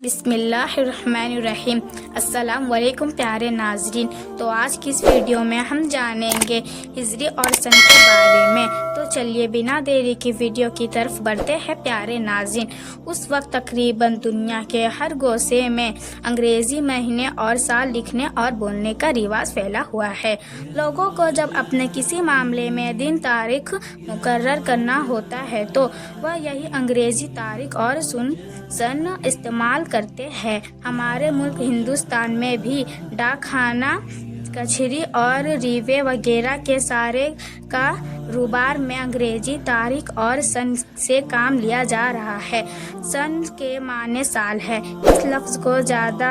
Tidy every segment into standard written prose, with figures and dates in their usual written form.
بسم اللہ الرحمن الرحیم۔ السلام علیکم پیارے ناظرین، تو آج کی اس ویڈیو میں ہم جانیں گے ہجری اور سن کے بارے میں۔ تو چلیے بنا دیری کی ویڈیو کی طرف بڑھتے ہیں پیارے ناظرین۔ اس وقت تقریباً دنیا کے ہر گوشے میں انگریزی مہینے اور سال لکھنے اور بولنے کا رواج پھیلا ہوا ہے۔ لوگوں کو جب اپنے کسی معاملے میں دن تاریخ مقرر کرنا ہوتا ہے تو وہ یہی انگریزی تاریخ اور سن استعمال کرتے ہیں۔ ہمارے ملک ہندوستان میں بھی ڈاک خانہ، کچہری اور ریلوے وغیرہ کے سارے کاروبار میں انگریزی تاریخ اور سن سے کام لیا جا رہا ہے۔ سن کے معنی سال ہے۔ اس لفظ کو زیادہ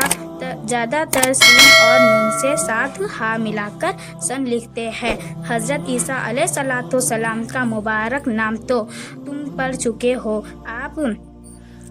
تر سین اور نون سے ساتھ ہا ملا کر سن لکھتے ہیں۔ حضرت عیسیٰ علیہ السلام کا مبارک نام تو تم پڑھ چکے ہو۔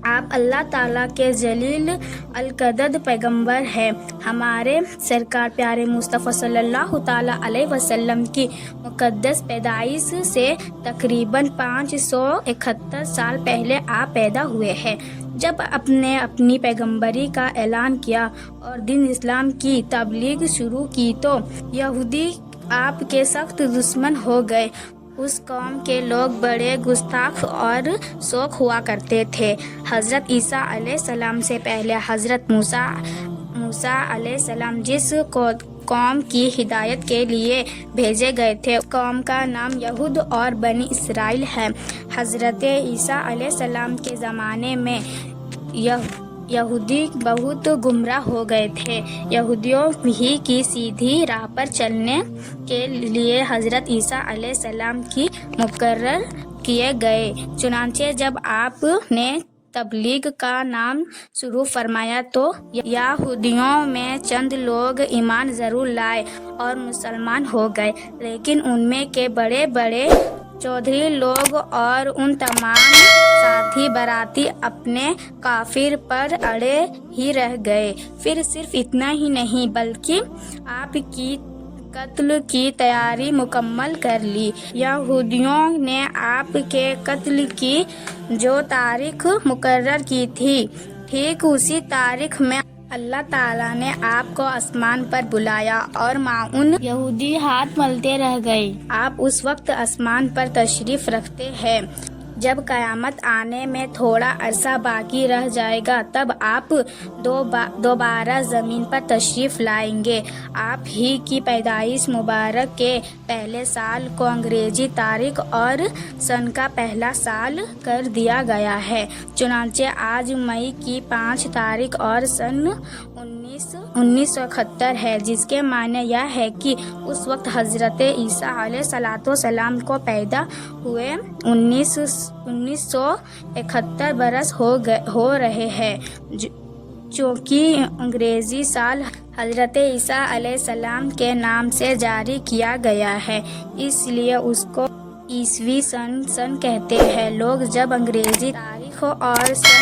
آپ اللہ تعالیٰ کے جلیل القدر پیغمبر ہیں۔ ہمارے سرکار پیارے مصطفیٰ صلی اللہ تعالیٰ علیہ وسلم کی مقدس پیدائش سے تقریباً 571 سال پہلے آپ پیدا ہوئے ہیں۔ جب آپ نے اپنی پیغمبری کا اعلان کیا اور دین اسلام کی تبلیغ شروع کی تو یہودی آپ کے سخت دشمن ہو گئے۔ اس قوم کے لوگ بڑے گستاخ اور شوخ ہوا کرتے تھے۔ حضرت عیسیٰ علیہ السلام سے پہلے حضرت موسیٰ علیہ السلام جس قوم کی ہدایت کے لیے بھیجے گئے تھے، اس قوم کا نام یہود اور بنی اسرائیل ہے۔ حضرت عیسیٰ علیہ السلام کے زمانے میں یہودی بہت گمراہ ہو گئے تھے۔ یہودیوں ہی کی سیدھی راہ پر چلنے کے لیے حضرت عیسیٰ علیہ السلام کی مقرر کیے گئے۔ چنانچہ جب آپ نے تبلیغ کا نام شروع فرمایا تو یہودیوں میں چند لوگ ایمان ضرور لائے اور مسلمان ہو گئے، لیکن ان میں کے بڑے بڑے چودھری لوگ اور ان تمام ساتھی براتی اپنے کافر پر اڑے ہی رہ گئے۔ پھر صرف اتنا ہی نہیں بلکہ آپ کی قتل کی تیاری مکمل کر لی۔ یہودیوں نے آپ کے قتل کی جو تاریخ مقرر کی تھی، ٹھیک اسی تاریخ میں اللہ تعالیٰ نے آپ کو آسمان پر بلایا اور معاون یہودی ہاتھ ملتے رہ گئے۔ آپ اس وقت آسمان پر تشریف رکھتے ہیں جب قیامت آنے میں تھوڑا عرصہ باقی رہ جائے گا، تب آپ دوبارہ زمین پر تشریف لائیں گے۔ آپ ہی کی پیدائش مبارک کے پہلے سال کو انگریزی تاریخ اور سن کا پہلا سال کر دیا گیا ہے۔ چنانچہ آج مئی کی 5 تاریخ اور سن 1971 ہے، جس کے معنی یہ ہے کہ اس وقت حضرت عیسیٰ علیہ السلام کو پیدا ہوئے 1971 برس ہو رہے ہیں۔ چونکہ انگریزی سال حضرت عیسیٰ علیہ السلام کے نام سے جاری کیا گیا ہے، اس لیے اس کو عیسوی سن کہتے ہیں۔ لوگ جب انگریزی تاریخ اور سن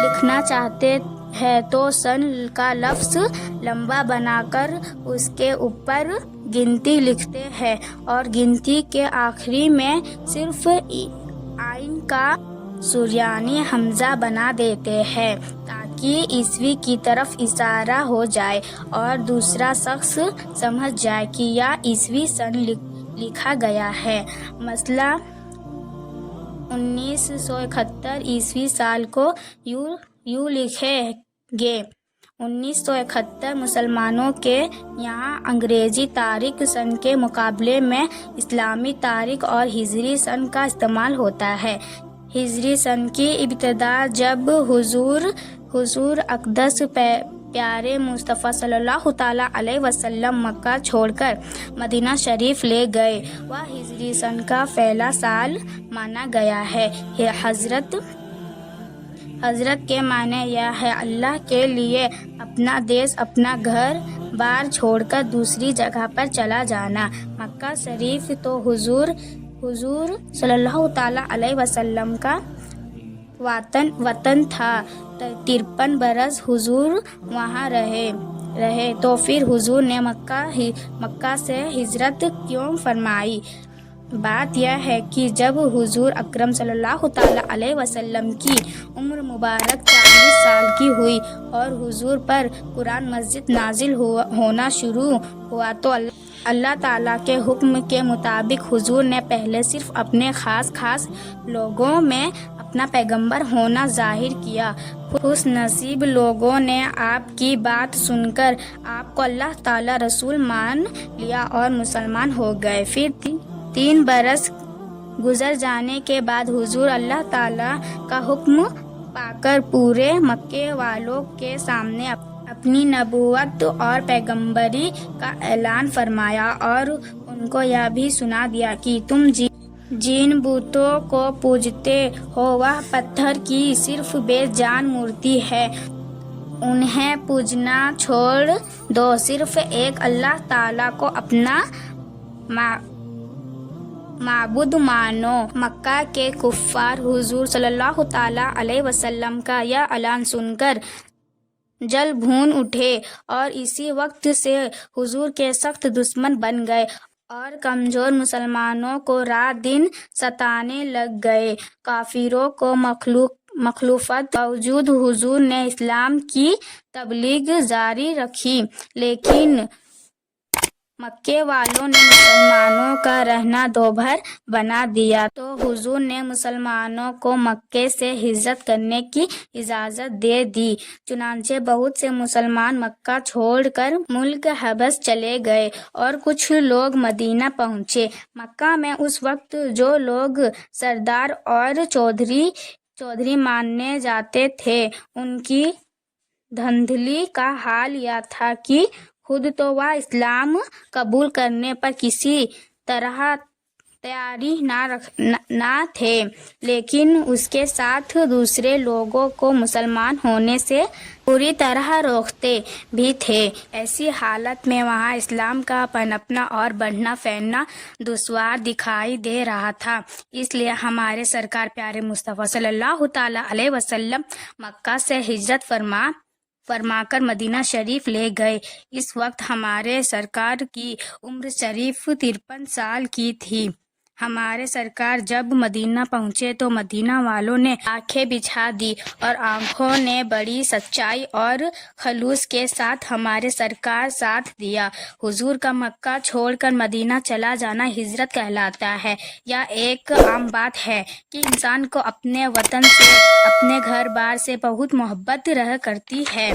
لکھنا چاہتے ہیں تو سن کا لفظ لمبا بنا کر اس کے اوپر گنتی لکھتے ہیں اور گنتی کے آخری میں صرف عین کا سریانی حمزہ بنا دیتے ہیں تاکہ عیسوی کی طرف اشارہ ہو جائے اور دوسرا شخص سمجھ جائے کہ یہ عیسوی سن لکھا گیا ہے۔ مثلا 1971 عیسوی سال کو یوں لکھیں گے۔ 1971 مسلمانوں کے یہاں انگریزی تاریخ سن کے مقابلے میں اسلامی تاریخ اور ہجری سن کا استعمال ہوتا ہے۔ ہجری سن کی ابتدا جب حضور اقدس پیارے مصطفیٰ صلی اللہ تعالیٰ علیہ وسلم مکہ چھوڑ کر مدینہ شریف لے گئے، وہ ہجری سن کا پہلا سال مانا گیا ہے۔ حضرت کے معنی یہ ہے اللہ کے لیے اپنا دیش، اپنا گھر بار چھوڑ کر دوسری جگہ پر چلا جانا۔ مکہ شریف تو حضور صلی اللہ تعالیٰ علیہ وسلم کا وطن تھا۔ 53 برس حضور وہاں رہے تو پھر حضور نے مکہ سے ہجرت کیوں فرمائی؟ بات یہ ہے کہ جب حضور اکرم صلی اللہ تعالیٰ علیہ وسلم کی عمر مبارک 40 سال ترقی ہوئی اور حضور پر قرآن مجید نازل ہونا شروع ہوا تو اللہ تعالیٰ کے حکم کے مطابق حضور نے پہلے صرف اپنے خاص لوگوں میں اپنا پیغمبر ہونا ظاہر کیا۔ خوش نصیب لوگوں نے آپ کی بات سن کر آپ کو اللہ تعالیٰ رسول مان لیا اور مسلمان ہو گئے۔ پھر 3 برس گزر جانے کے بعد حضور اللہ تعالیٰ کا حکم پا کر پورے مکے والوں کے سامنے اپنی نبوت اور پیغمبری کا اعلان فرمایا اور ان کو یہ بھی سنا دیا کہ تم جن بتوں کو پوجتے ہو وہ پتھر کی صرف بے جان مورتی ہے، انہیں پوجنا چھوڑ دو، صرف ایک اللہ تعالیٰ کو اپنا معبود مانو۔ مکہ کے کفار حضور صلی اللہ تعالیٰ علیہ وسلم کا یہ اعلان سن کر جل بھون اٹھے اور اسی وقت سے حضور کے سخت دشمن بن گئے اور کمزور مسلمانوں کو رات دن ستانے لگ گئے۔ کافروں کو مخالفت باوجود حضور نے اسلام کی تبلیغ جاری رکھی، لیکن مکے والوں نے مسلمانوں کا رہنا دوبھر بنا دیا تو حضور نے مسلمانوں کو مکے سے ہجرت کرنے کی اجازت دے دی۔ چنانچہ بہت سے مسلمان مکہ چھوڑ کر ملک حبش چلے گئے اور کچھ لوگ مدینہ پہنچے۔ مکہ میں اس وقت جو لوگ سردار اور چودھری مانے جاتے تھے، ان کی دھندلی کا حال یہ تھا کہ خود تو وہ اسلام قبول کرنے پر کسی طرح تیاری نہ تھے، لیکن اس کے ساتھ دوسرے لوگوں کو مسلمان ہونے سے پوری طرح روکتے بھی تھے۔ ایسی حالت میں وہاں اسلام کا پنپنا اور بڑھنا پھیلنا دشوار دکھائی دے رہا تھا۔ اس لیے ہمارے سرکار پیارے مصطفیٰ صلی اللہ تعالیٰ علیہ وسلم مکہ سے ہجرت فرما کر مدینہ شریف لے گئے۔ اس وقت ہمارے سرکار کی عمر شریف 53 سال کی تھی۔ ہمارے سرکار جب مدینہ پہنچے تو مدینہ والوں نے آنکھیں بچھا دی اور آنکھوں نے بڑی سچائی اور خلوص کے ساتھ ہمارے سرکار ساتھ دیا۔ حضور کا مکہ چھوڑ کر مدینہ چلا جانا ہجرت کہلاتا ہے۔ یہ ایک عام بات ہے کہ انسان کو اپنے وطن سے، اپنے گھر بار سے بہت محبت رہا کرتی ہے،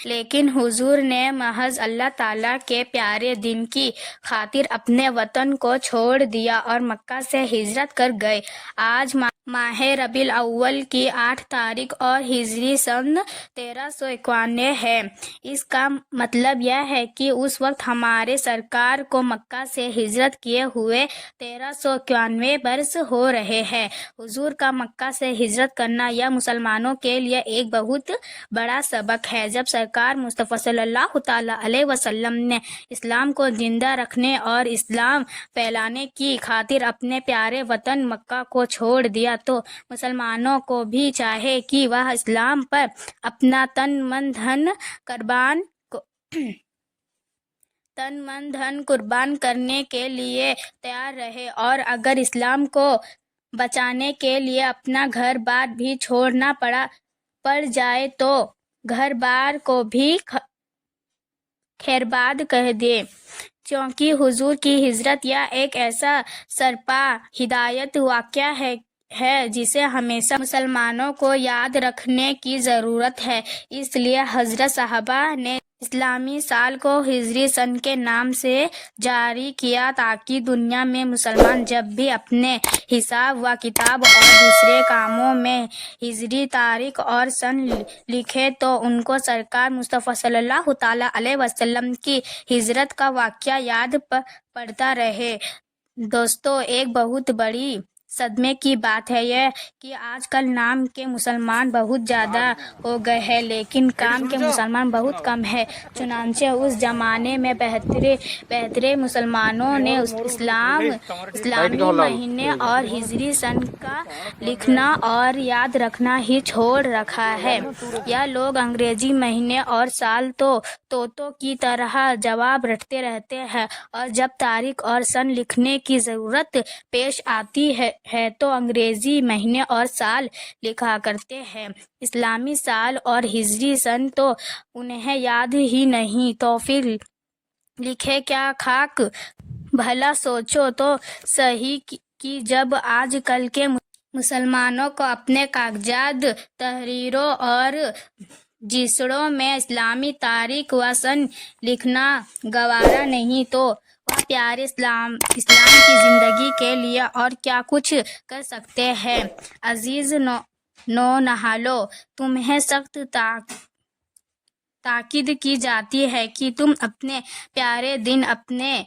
لیکن حضور نے محض اللہ تعالیٰ کے پیارے دین کی خاطر اپنے وطن کو چھوڑ دیا اور مکہ سے ہجرت کر گئے۔ آج ماہ ربیع الاول کی 8 تاریخ اور ہجری سن 1391 ہے۔ اس کا مطلب یہ ہے کہ اس وقت ہمارے سرکار کو مکہ سے ہجرت کیے ہوئے 1391 برس ہو رہے ہیں۔ حضور کا مکہ سے ہجرت کرنا یہ مسلمانوں کے لیے ایک بہت بڑا سبق ہے۔ جب سرکار مصطفیٰ صلی اللہ تعالیٰ علیہ وسلم نے اسلام کو زندہ رکھنے اور اسلام پھیلانے کی خاطر اپنے پیارے وطن مکہ کو چھوڑ دیا تو مسلمانوں کو بھی چاہے کہ وہ اسلام پر اپنا تن من دھن قربان کرنے کے لیے تیار رہے، اور اگر اسلام کو بچانے کے لیے اپنا گھر بار بھی چھوڑنا پڑ جائے تو گھر بار کو بھی خیرباد کہہ دے، کیونکہ حضور کی ہجرت یہ ایک ایسا سرپا ہدایت واقعہ ہے جسے ہمیشہ مسلمانوں کو یاد رکھنے کی ضرورت ہے۔ اس لیے حضرت صحابہ نے اسلامی سال کو ہجری سن کے نام سے جاری کیا تاکہ دنیا میں مسلمان جب بھی اپنے حساب و کتاب اور دوسرے کاموں میں ہجری تاریخ اور سن لکھے تو ان کو سرکار مصطفیٰ صلی اللہ تعالیٰ علیہ وسلم کی ہجرت کا واقعہ یاد پڑتا رہے۔ دوستو، ایک بہت بڑی صدمے کی بات ہے یہ کہ آج کل نام کے مسلمان بہت زیادہ ہو گئے ہیں لیکن کام کے مسلمان بہت کم ہیں۔ چنانچہ اس زمانے میں بہترے مسلمانوں نے اسلامی مہینے اور ہجری سن کا لکھنا اور یاد رکھنا ہی چھوڑ رکھا ہے۔ یہ لوگ انگریزی مہینے اور سال تو طوطوں کی طرح جواب رٹتے رہتے ہیں، اور جب تاریخ اور سن لکھنے کی ضرورت پیش آتی ہے ہے تو انگریزی مہینے اور سال لکھا کرتے ہیں۔ اسلامی سال اور ہجری سن تو انہیں یاد ہی نہیں، تو پھر لکھے کیا خاک؟ بھلا سوچو تو صحیح کہ جب آج کل کے مسلمانوں کو اپنے کاغذات، تحریروں اور جسڑوں میں اسلامی تاریخ و سن لکھنا گوارا نہیں، تو وہ پیارے اسلام کی زندگی کے لیے اور کیا کچھ کر سکتے ہیں۔ عزیز نونہالوں، تمہیں سخت تاکید کی جاتی ہے کہ تم اپنے پیارے دین، اپنے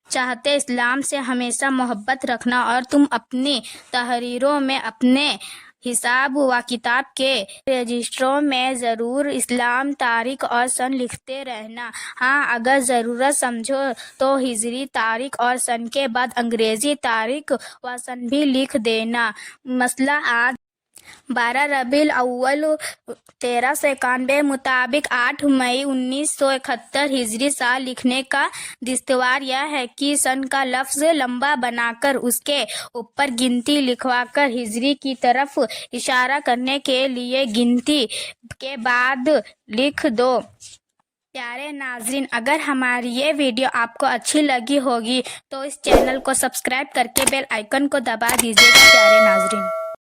چاہتے اسلام سے ہمیشہ محبت رکھنا، اور تم اپنی تحریروں میں، اپنے حساب و کتاب کے رجسٹروں میں ضرور اسلام، تاریخ اور سن لکھتے رہنا۔ ہاں، اگر ضرورت سمجھو تو ہجری تاریخ اور سن کے بعد انگریزی تاریخ و سن بھی لکھ دینا۔ مثلا آج 12 ربیع الاول 1391 مطابق 8 مئی 1971 ہجری سال لکھنے کا دستور یہ ہے کہ سن کا لفظ لمبا بنا کر اس کے اوپر گنتی لکھوا کر ہجری کی طرف اشارہ کرنے کے لیے گنتی کے بعد لکھ دو۔ پیارے ناظرین، اگر ہماری یہ ویڈیو آپ کو اچھی لگی ہوگی تو اس چینل کو سبسکرائب کر کے بیل آئیکن کو دبا دیجیے گا۔ پیارے ناظرین۔